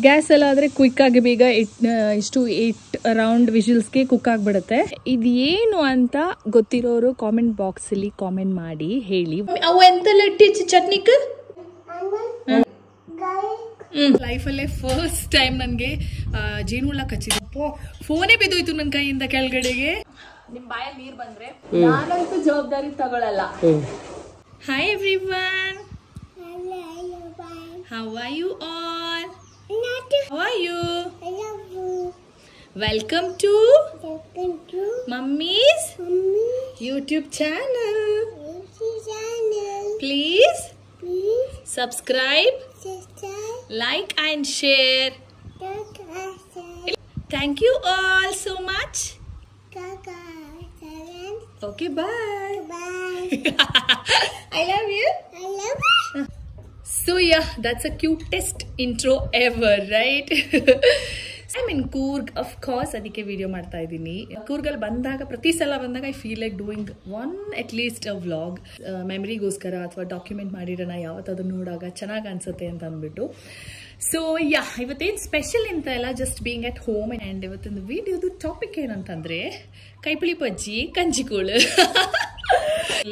Gas ಎಲ್ಲ ಆದರೆ ಕ್ವಿಕ್ಕಾಗಿ ಬೇಗ ಇಷ್ಟು 8 ರೌಂಡ್ ವಿಜಿಲ್ಸ್ಗೆ ಕುಕ್ ಆಗಿಬಿಡುತ್ತೆ. ಇದು ಏನು ಅಂತ ಗೊತ್ತಿರೋರು ಕಾಮೆಂಟ್ ಬಾಕ್ಸಲ್ಲಿ ಕಾಮೆಂಟ್ ಮಾಡಿ ಹೇಳಿ. ಅವು ಎಂತೆಲ್ಲ ಇಟ್ಟಿಚ್ಚು ಚಟ್ನಿಕ್ ಲೈಫಲ್ಲೇ ಫಸ್ಟ್ ಟೈಮ್ ನನಗೆ ಜೇನುಹುಳ ಕಚ್ಚಿದ್ದು. ಫೋನೇ ಬಿದ್ದೋಯ್ತು ನನ್ನ ಕೈಯಿಂದ ಕೆಳಗಡೆಗೆ. ನಿಮ್ಮ ಬಾಯಲ್ಲಿ ನೀರು ಬಂದರೆ ನಾನಂತೂ ಜವಾಬ್ದಾರಿ ತಗೊಳ್ಳಲ್ಲ. Hi everyone, how are you all? How are you? Welcome to Mummy's YouTube channel. Please subscribe, like and share. Thank you all so much. Okay, bye. I love you. So yeah, that's a cutest intro ever, right? I'm in Coorg, of course. ಅದಕ್ಕೆ video ಮಾಡ್ತಾ ಇದ್ದೀನಿ. ಕೂರ್ಗಲ್ಲಿ ಬಂದಾಗ ಪ್ರತಿ ಸಲ ಬಂದಾಗ I feel like doing one at least a vlog, ಮೆಮರಿಗೋಸ್ಕರ ಅಥವಾ ಡಾಕ್ಯುಮೆಂಟ್ ಮಾಡಿರೋಣ ಯಾವತ್ತಾದ್ರೂ ನೋಡಾಗ ಚೆನ್ನಾಗಿ ಅನ್ಸುತ್ತೆ ಅಂತ ಅಂದ್ಬಿಟ್ಟು. ಸೊ ಯಾ, ಇವತ್ತೇನು ಸ್ಪೆಷಲ್ ಅಂತ ಇಲ್ಲ, just being at home. And ಇವತ್ತಿನ ವಿಡಿಯೋದು ಟಾಪಿಕ್ ಏನಂತಂದರೆ ಕೈಪುಳಿ ಬಜ್ಜಿ ಕಂಜಿಕೋಳು.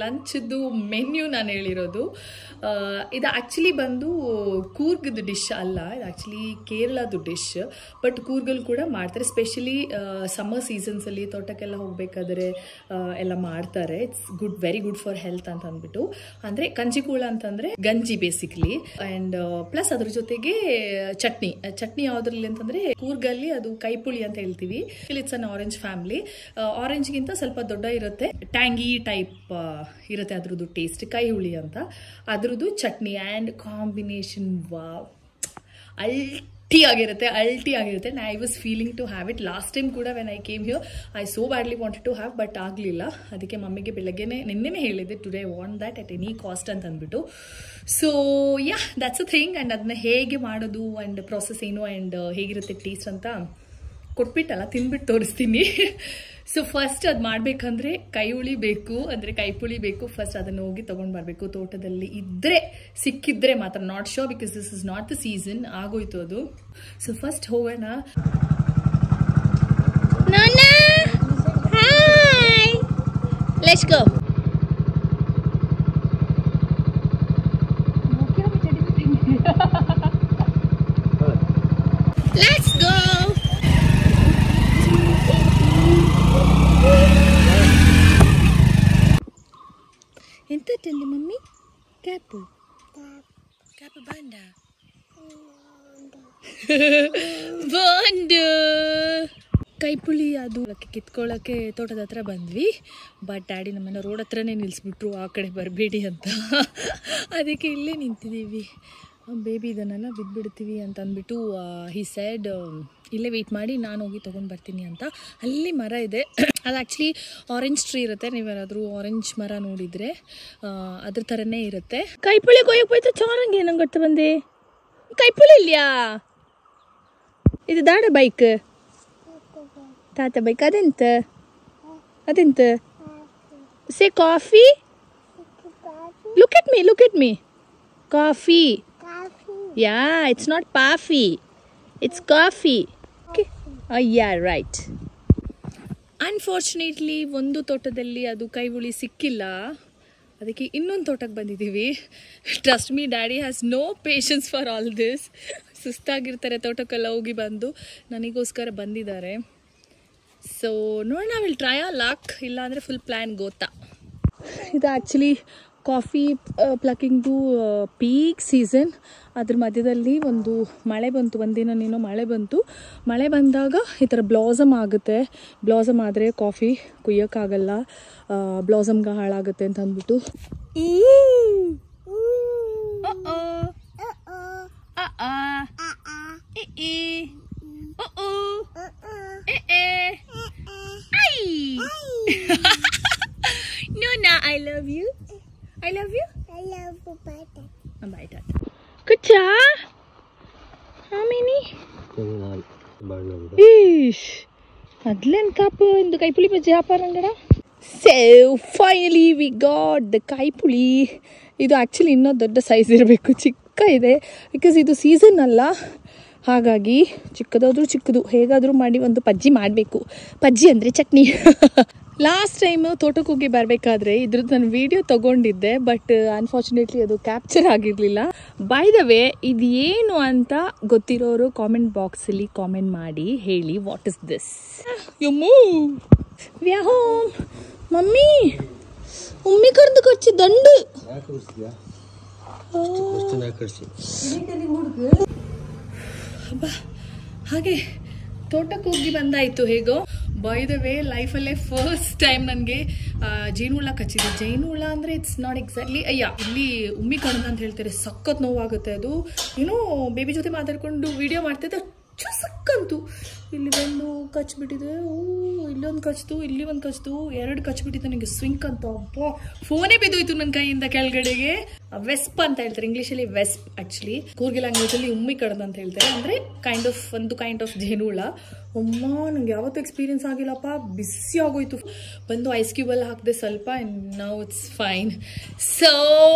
ಲಂಚ್ದು ಮೆನ್ಯೂ ನಾನು ಹೇಳಿರೋದು. ಇದು ಆ್ಯಕ್ಚುಲಿ ಬಂದು ಕೂರ್ಗದ ಡಿಶ್ ಅಲ್ಲ, ಇದು ಆ್ಯಕ್ಚುಲಿ ಕೇರಳದು ಡಿಶ್. ಬಟ್ ಕೂರ್ಗಲ್ಲಿ ಕೂಡ ಮಾಡ್ತಾರೆ, ಸ್ಪೆಷಲಿ ಸಮ್ಮರ್ ಸೀಸನ್ಸಲ್ಲಿ ತೋಟಕ್ಕೆಲ್ಲ ಹೋಗಬೇಕಾದ್ರೆ ಎಲ್ಲ ಮಾಡ್ತಾರೆ. It's good, very good for health ಅಂತ ಅಂದ್ಬಿಟ್ಟು. ಅಂದರೆ ಕಂಜಿಕೂಳ ಅಂತಂದರೆ ಗಂಜಿ ಬೇಸಿಕ್ಲಿ. ಆ್ಯಂಡ್ ಪ್ಲಸ್ ಅದ್ರ ಜೊತೆಗೆ ಚಟ್ನಿ ಯಾವುದ್ರಲ್ಲಿ ಅಂತಂದರೆ ಕೂರ್ಗಲ್ಲಿ ಅದು ಕೈಪುಳಿ ಅಂತ ಹೇಳ್ತೀವಿ. It's an orange family. ಆರೆಂಜ್ಗಿಂತ ಸ್ವಲ್ಪ ದೊಡ್ಡ ಇರುತ್ತೆ, ಟ್ಯಾಂಗಿ ಟೈಪ್ ಇರುತ್ತೆ ಅದ್ರದ್ದು ಟೇಸ್ಟ್. ಕೈ ಹುಳಿ ಅಂತ ಅದ್ರದ್ದು ಚಟ್ನಿ ಆ್ಯಂಡ್ ಕಾಂಬಿನೇಷನ್ ವಾವ್, ಅಲ್ಟಿ ಆಗಿರುತ್ತೆ. I was feeling to have it last time ಕೂಡ. When I came here I so badly wanted to have, but ಆಗಲಿಲ್ಲ. ಅದಕ್ಕೆ ಮಮ್ಮಿಗೆ ನಿನ್ನೆನೇ ಹೇಳಿದ್ದೆ today want that at any cost ಅಂತ ಅಂದ್ಬಿಟ್ಟು. So yeah, that's a thing. And ಅದನ್ನ ಹೇಗೆ ಮಾಡೋದು ಆ್ಯಂಡ್ ಪ್ರಾಸೆಸ್ ಏನು ಆ್ಯಂಡ್ ಹೇಗಿರುತ್ತೆ ಟೇಸ್ಟ್ ಅಂತ ಕೊಟ್ಬಿಟ್ಟಲ್ಲ, ತಿಂದ್ಬಿಟ್ಟು ತೋರಿಸ್ತೀನಿ. ಸೊ ಫಸ್ಟ್ ಅದು ಮಾಡಬೇಕಂದ್ರೆ ಕೈಹುಳಿ ಬೇಕು, ಅಂದರೆ ಕೈಪುಳಿ ಬೇಕು. ಫಸ್ಟ್ ಅದನ್ನು ಹೋಗಿ ತೊಗೊಂಡು ಬರಬೇಕು. ತೋಟದಲ್ಲಿ ಇದ್ದರೆ ಸಿಕ್ಕಿದ್ರೆ ಮಾತ್ರ, not sure because this is not the season, ಆಗೋಯ್ತು ಅದು. ಸೊ ಫಸ್ಟ್ ಹೋಗೋಣ. Let's go. Let's go. ಎಂತ ತಂದೆ ಮಮ್ಮಿ? ಕ್ಯಾಪು ಬಾಂಡ ಬಾಂಡು ಕೈಪುಳಿ ಅದು ಕಿತ್ಕೊಳ್ಳೋಕ್ಕೆ ತೋಟದ ಹತ್ರ ಬಂದ್ವಿ. ಬಟ್ ಡ್ಯಾಡಿ ನಮ್ಮನ್ನು ರೋಡ್ ಹತ್ರನೇ ನಿಲ್ಲಿಸ್ಬಿಟ್ರು, ಆ ಕಡೆ ಬರಬೇಡಿ ಅಂತ. ಅದಕ್ಕೆ ಇಲ್ಲೇ ನಿಂತಿದ್ದೀವಿ. ಬೇಬಿ ಇದನ್ನೆಲ್ಲ ಬಿದ್ದುಬಿಡ್ತೀವಿ ಅಂತ ಅಂದ್ಬಿಟ್ಟು ಹಿ ಸೈಡ್ ಇಲ್ಲೇ ವೆಯ್ಟ್ ಮಾಡಿ, ನಾನು ಹೋಗಿ ತೊಗೊಂಡು ಬರ್ತೀನಿ ಅಂತ. ಅಲ್ಲಿ ಮರ ಇದೆ, ಅದು ಆ್ಯಕ್ಚುಲಿ ಆರೆಂಜ್ ಟ್ರೀ ಇರುತ್ತೆ. ನೀವೇನಾದರೂ ಆರೆಂಜ್ ಮರ ನೋಡಿದರೆ ಅದ್ರ ಥರನೇ ಇರುತ್ತೆ. ಕೈಪುಳಿ ಕೊಯ್ಯಕ್ಕೆ ಹೋಯ್ತು ಚೋರಂಗೆ ನಂಗೆ ಗೊತ್ತ ಬಂದೆ. ಕೈಪುಳಿ ಇಲ್ಯಾ? ಇದು ದಾಡ ಬೈಕ್, ತಾತ ಬೈಕ್. ಅದೆಂತ ಸೇ coffee. Look at me coffee. Yeah, it's not puffy. It's coffee. Okay. Yeah, right. Unfortunately, ಒಂದು ತೋಟದಲ್ಲಿ ಅದು ಕೈಹುಳಿ ಸಿಕ್ಕಿಲ್ಲ. ಅದಕ್ಕೆ ಇನ್ನೊಂದು ತೋಟಕ್ಕೆ ಬಂದಿದ್ದೀವಿ. Trust me, daddy has no patience for all this. ಸುಸ್ತಾಗಿರ್ತಾರೆ ತೋಟಕ್ಕೆಲ್ಲ ಹೋಗಿ ಬಂದು, ನನಗೋಸ್ಕರ ಬಂದಿದ್ದಾರೆ. ಸೊ ನೋಡೋಣ, ವಿಲ್ ಟ್ರೈ ಆ ಲಕ್. ಇಲ್ಲ ಅಂದರೆ ಫುಲ್ ಪ್ಲ್ಯಾನ್ ಗೋತಾ. ಇದು ಆ್ಯಕ್ಚುಲಿ ಕಾಫಿ ಪ್ಲಕ್ಕಿಂಗ್ದು ಪೀಕ್ ಸೀಸನ್. ಅದ್ರ ಮಧ್ಯದಲ್ಲಿ ಒಂದು ಮಳೆ ಬಂತು, ಒಂದಿನೇನೋ ಮಳೆ ಬಂತು. ಮಳೆ ಬಂದಾಗ ಈ ಥರ ಬ್ಲಾಸಮ್ ಆಗುತ್ತೆ. ಬ್ಲಾಸಮ್ ಆದರೆ ಕಾಫಿ ಕುಯ್ಯೋಕ್ಕಾಗಲ್ಲ, ಬ್ಲಾಸಮ್ಗೆ ಹಾಳಾಗುತ್ತೆ ಅಂತ ಅಂದ್ಬಿಟ್ಟು. Nona, I love you. I love you. I love you. Bye, Tata. Kucha? How many? Ish. Adlen kapu indu kaipuli bajji haparangada. So finally we got the kaipuli. Idu actually inno dodda size irbeku, chikka ide because idu season alla. ಹಾಗಾಗಿ ಚಿಕ್ಕದಾದ್ರೂ ಚಿಕ್ಕದು ಹೇಗಾದರೂ ಮಾಡಿ ಒಂದು ಪಜ್ಜಿ ಮಾಡಬೇಕು. ಪಜ್ಜಿ ಅಂದರೆ chutney. Last time ತೋಟಕ್ಕೆ ಹೋಗಿ ಬರಬೇಕಾದ್ರೆ ಇದ್ರದ್ದು ನಾನು ವಿಡಿಯೋ ತಗೊಂಡಿದ್ದೆ, ಬಟ್ ಅನ್ಫಾರ್ಚುನೇಟ್ಲಿ ಅದು ಕ್ಯಾಪ್ಚರ್ ಆಗಿರಲಿಲ್ಲ. ಬೈ ದ ವೇ, ಇದು ಏನು ಅಂತ ಗೊತ್ತಿರೋರು ಕಾಮೆಂಟ್ ಬಾಕ್ಸಲ್ಲಿ ಕಾಮೆಂಟ್ ಮಾಡಿ ಹೇಳಿ, ವಾಟ್ ಇಸ್ ದಿಸ್? ಯಮ್ಮೂ ವ್ಯಾ ಹೋಮ್ ಮಮ್ಮಿ ಉಮ್ಮಿ ಕರ್ದು ಕಚ್ಚಿ ದಂಡು. ಹಾಗೆ ತೋಟಕ್ಕೆ ಹೋಗಿ ಬಂದಾಯಿತು ಹೇಗೋ. ಬೈ ದ ವೇ, ಲೈಫಲ್ಲೇ ಫಸ್ಟ್ ಟೈಮ್ ನನಗೆ ಜೇನುಹುಳ ಕಚ್ಚಿದೆ. ಜೇನುಹುಳ ಅಂದರೆ ಇಟ್ಸ್ ನಾಟ್ ಎಕ್ಸಾಕ್ಟ್ಲಿ ಇಲ್ಲಿ ಉಮ್ಮಿ ಕಣದ ಅಂತ ಹೇಳ್ತಾರೆ. ಸಖತ್ ನೋವಾಗುತ್ತೆ ಅದು. ಏನೋ ಬೇಬಿ ಜೊತೆ ಮಾತಾಡ್ಕೊಂಡು ವಿಡಿಯೋ ಮಾಡ್ತಿದ್ದೆ, ಸಕ್ಕಂತು ಇಲ್ಲಿ ಬಂದು ಕಚ್ಬಿಟ್ಟಿದೆ. ಇಲ್ಲೊಂದು ಕಚ್ತು, ಇಲ್ಲಿ ಒಂದು ಕಚ್ತು, 2 ಕಚ್ಬಿಟ್ಟಿದೆ ನನಗೆ. ಸ್ವಿಂಕ್ ಅಂತ ಅಬ್ಬಾ, ಫೋನೇ ಬಿದ್ದೋಯ್ತು ನನ್ನ ಕೈಯಿಂದ ಕೆಳಗಡೆಗೆ. ವೆಸ್ಪ್ ಅಂತ ಹೇಳ್ತಾರೆ ಇಂಗ್ಲೀಷಲ್ಲಿ, ವೆಸ್ಪ್ ಆ್ಯಕ್ಚುಲಿ ಕೂರ್ಗಿ ಲ್ಯಾಂಗ್ವೇಜಲ್ಲಿ ಉಮ್ಮಿ ಕಡದ ಅಂತ ಹೇಳ್ತಾರೆ. ಅಂದರೆ ಒಂದು ಕೈಂಡ್ ಆಫ್ ಜೇನುಹುಳ. ಅಮ್ಮ, ನಂಗೆ ಯಾವತ್ತೂ ಎಕ್ಸ್ಪೀರಿಯನ್ಸ್ ಆಗಿಲ್ಲಪ್ಪ. ಬಿಸಿ ಆಗೋಯ್ತು. ಬಂದು ಐಸ್ ಕ್ಯೂಬಲ್ಲಿ ಹಾಕಿದೆ ಸ್ವಲ್ಪ, and now it's fine. So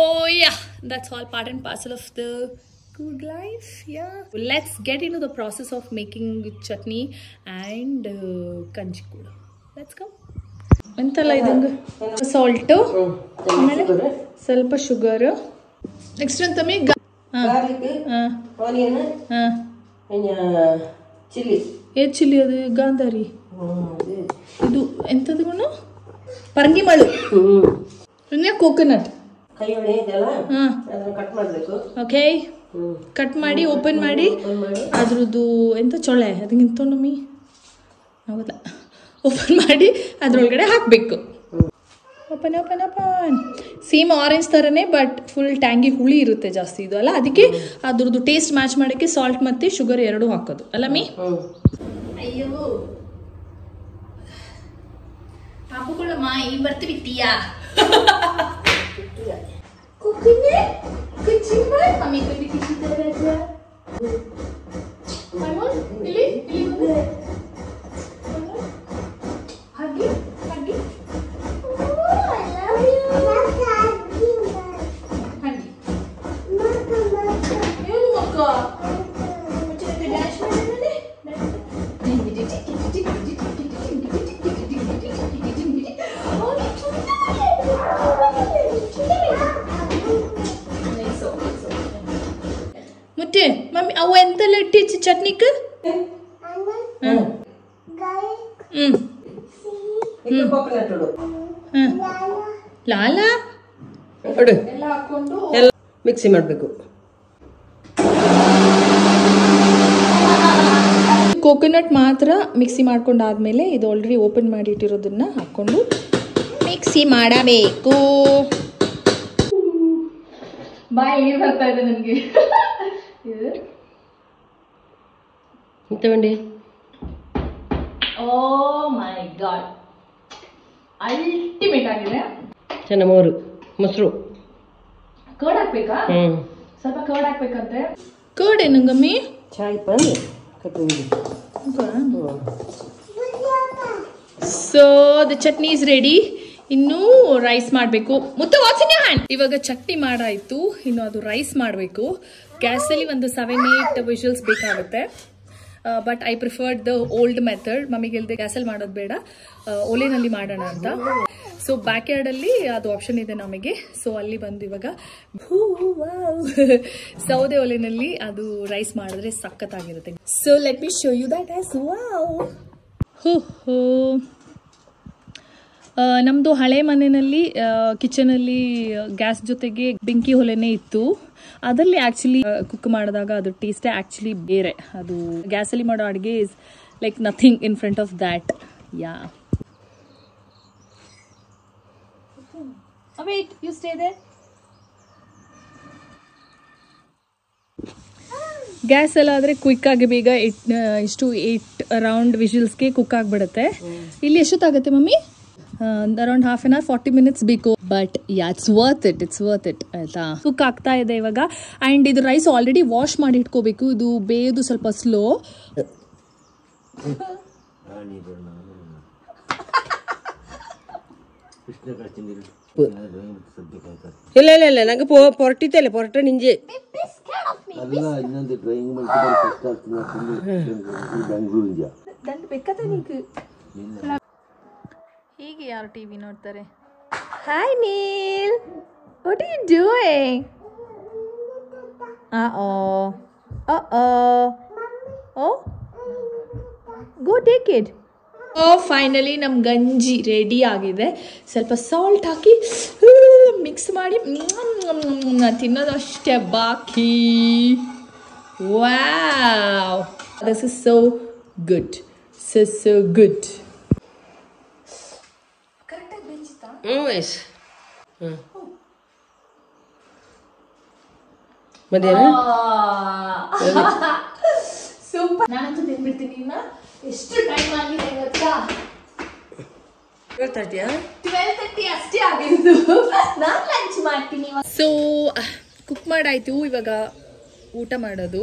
yeah, that's all part and parcel of the good life. Yeah, let's get into the process of making chutney and kanji kuda. Let's go. Entala idangu salt, ಸ್ವಲ್ಪ sugar, next antame garlic, onion, chili. ಏ chilli ಅದು ಗಾಂಧಾರಿ. ಇದು ಎಂತದು ಗುಣ? ಪರಂಗಿ ಮಾಡು. Coconut ಕೈಯೊಳಗೆ ಇದೆಲ್ಲ ಅದನ್ನ ಕಟ್ ಮಾಡಬೇಕು. ಓಕೆ, ಕಟ್ ಮಾಡಿ ಓಪನ್ ಮಾಡಿ ಅದ್ರದ್ದು ಎಂತ ಚೊಳೆ ಅದಕ್ಕಿಂತ ನಮ್ಮಿ ಹೌದಾ, ಓಪನ್ ಮಾಡಿ ಅದ್ರೊಳಗಡೆ ಹಾಕಬೇಕು. Open open open. Same orange ಥರನೇ, ಬಟ್ ಫುಲ್ ಟ್ಯಾಂಗಿ ಹುಳಿ ಇರುತ್ತೆ ಜಾಸ್ತಿ ಇದು ಅಲ್ಲ, ಅದಕ್ಕೆ ಅದ್ರದ್ದು ಟೇಸ್ಟ್ ಮ್ಯಾಚ್ ಮಾಡೋಕ್ಕೆ ಸಾಲ್ಟ್ ಮತ್ತು ಶುಗರ್ 2 ಹಾಕೋದು ಅಲ್ಲ ಮೀ? ಅಯ್ಯೋ ಹಾಕೊಳ್ಳಮ್ಮ, ಈ ಬರ್ತಿ ಬಿತ್ತೀಯಾ? Cooking it? Kitchen right? Mami ko di kitchen talaga. Ano? Ili? Ili mo? Hagi? Hagi? Oh, I love you. Hagi. Hagi. Yung maka. Macam ada dash mana ni? ಮುಟ್ಟೆ mummy ಅವು ಎಂತೆಲ್ಲ ಇಟ್ಟಿಚ್ಚು ಚಟ್ನಿಕ್? ಲಾಲ ಎಲ್ಲ ಹಾಕೊಂಡು ಮಿಕ್ಸಿ ಮಾಡಬೇಕು. Coconut ಮಾತ್ರ mixie ಮಾಡ್ಕೊಂಡಾದ್ಮೇಲೆ ಇದು already open ಮಾಡಿಟ್ಟಿರೋದನ್ನ ಹಾಕೊಂಡು mixie ಮಾಡಬೇಕು. ಬಾಯ್ ನೀರು ಬರ್ತಾ ಇದೆ ನನಗೆ. ತಗೊಂಡಿ. ಓ ಮೈ ಗಾಡ್, ಅಲ್ಟಿಮೇಟ್ ಆಗಿದೆ. ಚೆನ್ನಾಗಿ ಮೊಸರು ಕರ್ಡ್ ಹಾಕ್ಬೇಕಾ? ಸ್ವಲ್ಪ ಕರ್ಡ್ ಹಾಕ್ಬೇಕಂತೆ. ಕರ್ಡ್ ಏನು ಗಮ್ಮಿ? ಚಾಯ್ ಪಂದ್ so the chutney is ready. ಇನ್ನು ರೈಸ್ ಮಾಡಬೇಕು. ಮುತ್ತು ವಾಟ್ಸ್ ಇನ್ ಹ್ಯಾಂಡ್. ಇವಾಗ ಚಟ್ನಿ ಮಾಡಾಯ್ತು, ಇನ್ನು ಅದು ರೈಸ್ ಮಾಡಬೇಕು. ಗ್ಯಾಸಲ್ಲಿ ಒಂದು 7-8 ವಿಷಲ್ಸ್ ಬೇಕಾಗುತ್ತೆ. But I preferred the old method. ಮಮ್ಮಿಗೆ ಹೇಳ್ದೆ ಗ್ಯಾಸಲ್ಲಿ ಮಾಡೋದು ಬೇಡ, ಒಲೆನಲ್ಲಿ ಮಾಡೋಣ ಅಂತ. ಸೊ ಬ್ಯಾಕ್ ಯಾರ್ಡಲ್ಲಿ ಅದು ಆಪ್ಷನ್ ಇದೆ ನಮಗೆ. ಸೊ ಅಲ್ಲಿ ಬಂದು ಇವಾಗ ಸೌದೆ ಒಲೆನಲ್ಲಿ ಅದು ರೈಸ್ ಮಾಡಿದ್ರೆ ಸಖತ್ತಾಗಿರುತ್ತೆ. So let me show you that as. Wow, ನಮ್ಮದು ಹಳೆ ಮನೆಯಲ್ಲಿ ಕಿಚನಲ್ಲಿ ಗ್ಯಾಸ್ ಜೊತೆಗೆ ಬೆಂಕಿ ಒಲೆನೇ ಇತ್ತು. ಅದರಲ್ಲಿ ಆ್ಯಕ್ಚುಲಿ ಕುಕ್ ಮಾಡಿದಾಗ ಅದು ಟೇಸ್ಟೇ ಆ್ಯಕ್ಚುಲಿ ಬೇರೆ. ಅದು ಗ್ಯಾಸಲ್ಲಿ ಮಾಡೋ ಅಡುಗೆ is like nothing in front of that. Yeah, wait, you stay there. Gas ಎಲ್ಲ ಆದರೆ ಕ್ವಿಕ್ ಆಗಿ ಬೇಗ 8 ಅರೌಂಡ್ ವಿಷಲ್ಸ್ಗೆ ಕುಕ್ ಆಗಿಬಿಡುತ್ತೆ. ಇಲ್ಲಿ ಎಷ್ಟೊತ್ತಾಗುತ್ತೆ mummy? Around half an hour 40 minutes ಬೇಕು. But yeah, it's worth it ಆಯ್ತಾ. ಕುಕ್ ಆಗ್ತಾ ಇದೆ ಇವಾಗ. ಆ್ಯಂಡ್ ಇದು ರೈಸ್ ಆಲ್ರೆಡಿ ವಾಶ್ ಮಾಡಿ ಇಟ್ಕೋಬೇಕು. ಇದು ಬೇಯೋದು ಸ್ವಲ್ಪ ಸ್ಲೋ. ಇಲ್ಲ ಇಲ್ಲ ಇಲ್ಲ ನಂಗೆ ಪೊರಟಿತ್ತಲ್ಲ ಪೊರಟ ನಿಂಜೆ ಹೀಗೆ ಯಾರು ಟಿವಿ ನೋಡ್ತಾರೆ. Hi Neel, what are you doing? Go take it. Finally ನಮ್ಮ ಗಂಜಿ ರೆಡಿ ಆಗಿದೆ. ಸ್ವಲ್ಪ ಸಾಲ್ಟ್ ಹಾಕಿ ಮಿಕ್ಸ್ ಮಾಡಿ ತಿನ್ನೋದಷ್ಟೇ ಬಾಕಿ. Wow, this is so good, so good. Super. ನಾನಂತೂ ತಿನ್ಬಿಡ್ತೀನಿ. ಇನ್ನ ಎಷ್ಟು ಟೈಮ್ ಆಗಿದೆ ಗೊತ್ತಾ? 12:30 ಅಷ್ಟೇ ಆಗಿದ್ದು. ನಾನು ಲಂಚ್ ಮಾಡ್ತೀನಿ. ಸೊ ಕುಕ್ ಮಾಡಾಯ್ತು, ಇವಾಗ ಊಟ ಮಾಡೋದು.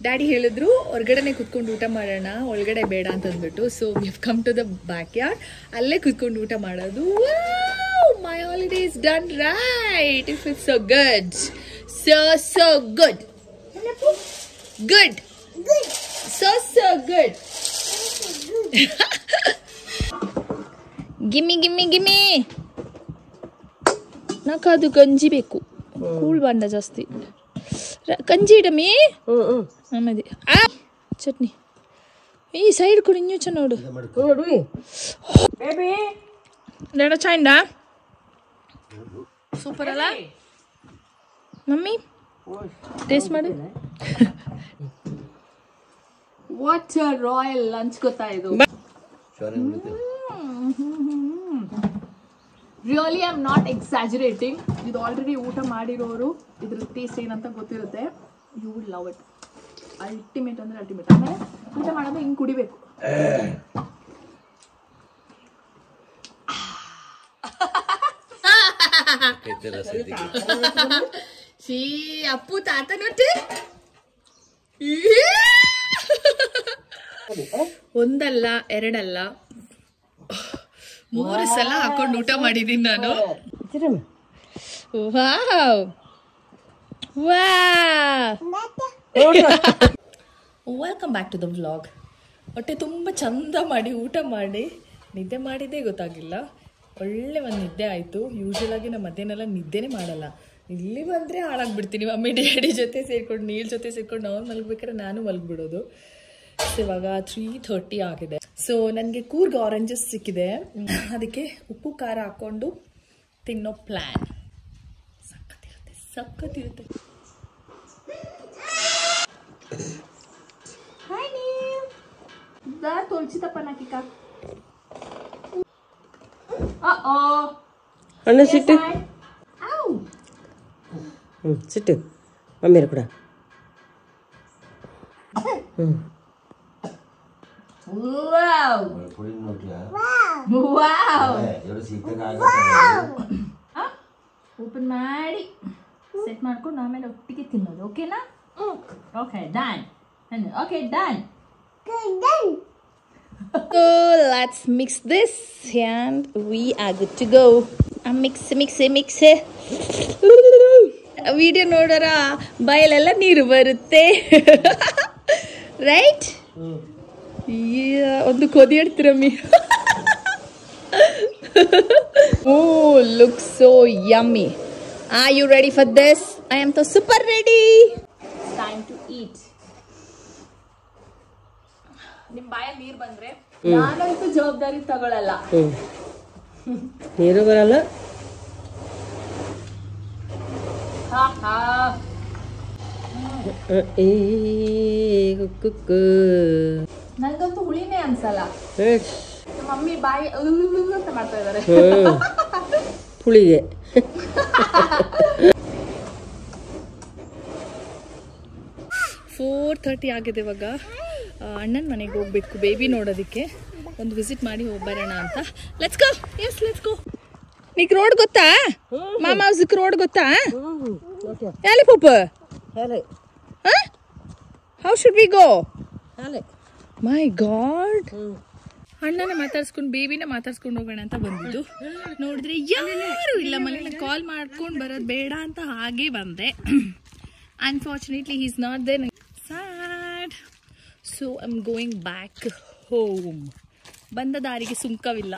ಡ್ಯಾಡಿ ಹೇಳಿದ್ರು ಹೊರಗಡೆನೆ ಕುತ್ಕೊಂಡು ಊಟ ಮಾಡೋಣ, ಒಳಗಡೆ ಬೇಡ ಅಂತ ಅಂದ್ಬಿಟ್ಟು. So we have come to the backyard. ಅಲ್ಲೇ ಕುತ್ಕೊಂಡು ಊಟ ಮಾಡೋದು. My holiday is done right. It feels so good, so good. Good. So good. Gimme ನಾಕದು ಗಂಜಿ ಬೇಕು. ಕೂಳ್ ಬಾಂಡ ಜಾಸ್ತಿ ಗಂಜಿ ಇಡಮಿ. ಆಮೇಲೆ ಚಟ್ನಿ ಈ ಸೈಡ್ ಕೊಡಿ. ಇನ್ನೂ ಚೆನ್ನಾಗಿ ನೋಡು. ಬೇಡ ಚಾಯ್ಡ ಸೂಪರ್ ಅಲ್ಲ ಮಮ್ಮಿ? ಟೇಸ್ಟ್ ಮಾಡಿ. ವಾಟ್ ಅ ರಾಯಲ್ ಲಂಚ್ ಗೊತ್ತಾ ಇದು? Really I am not exaggerating. ಇದು ಆಲ್ರೆಡಿ ಊಟ ಮಾಡಿರೋರು ಇದ್ರ ಟೇಸ್ಟ್ ಏನಂತ ಗೊತ್ತಿರುತ್ತೆ. You would love it. Ultimate ಅಂದ್ರೆ ಅಲ್ಟಿಮೇಟ್. ಆಮೇಲೆ ಊಟ ಮಾಡೋದು ಹಿಂಗೆ ಕುಡಿಬೇಕು. ಅಪ್ಪು ತಾತ ನೋಡಿ ಒಂದಲ್ಲ ಎರಡಲ್ಲ 3 ಸಲ ಹಾಕೊಂಡು ಊಟ ಮಾಡಿದೀನಿ ನಾನು. Welcome back to the vlog. ಹೊಟ್ಟೆ ತುಂಬ ಚಂದ ಮಾಡಿ ಊಟ ಮಾಡಿ ನಿದ್ದೆ ಮಾಡಿದ್ದೇ ಗೊತ್ತಾಗಿಲ್ಲ. ಒಳ್ಳೆ ಒಂದು ನಿದ್ದೆ ಆಯಿತು. ಯೂಶುವಲ್ ಆಗಿ ನಾನು ಮಧ್ಯಾಹ್ನ ನಿದ್ದೆನೇ ಮಾಡಲ್ಲ. ಇಲ್ಲಿ ಬಂದರೆ ಹಾಳಾಗ್ಬಿಡ್ತೀನಿ. ಮಮ್ಮಿ ಡ್ಯಾಡಿ ಜೊತೆ ಸೇರ್ಕೊಂಡು ನೀಲ್ ಜೊತೆ ಸೇರ್ಕೊಂಡು ಅವ್ರು ಮಲಗ್ಬೇಕಾದ್ರೆ ನಾನು ಮಲಗ್ಬಿಡೋದು. ಸೊ ಇವಾಗ 3:30 ಆಗಿದೆ. ಸೊ ನನಗೆ ಕೂರ್ಗ್ ಆರೆಂಜಸ್ ಸಿಕ್ಕಿದೆ. ಅದಕ್ಕೆ ಉಪ್ಪು ಖಾರ ಹಾಕ್ಕೊಂಡು ತಿನ್ನೋ ಪ್ಲ್ಯಾನ್. ಸಕ್ಕತ್ತಿರುತ್ತೆ. ಹಾಯ್ ನೀಲ್. ತೋಲ್ಸಿತಪ್ಪ ನಾಕಿಕ. ಅಣ್ಣ ಸಿಟ್ಟು ಸಿಟ್ಟು ಮಮ್ಮಿರ ಕೂಡ. ಓಪನ್ ಮಾಡಿ ಸೆಟ್ ಮಾಡ್ಕೊಂಡು ಆಮೇಲೆ ಒಟ್ಟಿಗೆ ತಿನ್ನೋದು. ಓಕೆನಾ? Okay done. Okay done. So let's mix this and we are good to go. mix. Video ನೋಡೋರ ಬಾಯಲ್ಲೆಲ್ಲ ನೀರು ಬರುತ್ತೆ. ರೈಟ್? ಒಂದು ಕೊದಿ ಹೇಳ್ತೀರಮ್ಮಿ. Oh, looks so yummy. Are you ready for this? I am so super ready. It's time to eat. ನಿಮ್ ಬಾಯಲ್ಲಿ ನೀರು ಬಂದ್ರೆ ನಾನಂತೂ ಜವಾಬ್ದಾರಿ ತಗೊಳಲ್ಲ. ನೀರು ಬರಲ್ಲ. ನನಗಂತೂ ಹುಳಿನೇ ಅನ್ಸಲ್ಲ. ಮಮ್ಮಿ ಬಾಯಿ ಅಂತ ಮಾಡ್ತಾ ಇದಾರೆ ಹುಳಿಗೆ. 4:30 ಆಗಿದೆ. ಇವಾಗ ಅಣ್ಣನ ಮನೆಗೆ ಹೋಗ್ಬೇಕು ಬೇಬಿ ನೋಡೋದಕ್ಕೆ. ಒಂದು ವಿಸಿಟ್ ಮಾಡಿ ಹೋಗ್ಬರೋಣ ಅಂತ. Let's go. Yes let's go. ನಿಕ್ ರೋಡ್ ಗೊತ್ತಾ? ಮಾಮ ಹೌಸ್ಕ್ ರೋಡ್ ಗೊತ್ತಾ? ಎಲ್ಲಿ ಪುಪ್ಪ? How should we go? My God. ಅಣ್ಣನ ಮಾತಾಡ್ಸ್ಕೊಂಡು ಬೇಬಿನ ಮಾತಾಡ್ಸ್ಕೊಂಡು ಹೋಗೋಣ ಅಂತ ಬಂದಿದ್ದು. ನೋಡಿದ್ರೆ ಯಾರು ಇಲ್ಲ ಮನೇಲಿ. ಕಾಲ್ ಮಾಡ್ಕೊಂಡು ಬರೋದು ಬೇಡ ಅಂತ ಹಾಗೆ ಬಂದೆ. Unfortunately he is not there. Sad. So I am going back home. ಬಂದ ದಾರಿಗೆ ಸುಂಕವಿಲ್ಲ.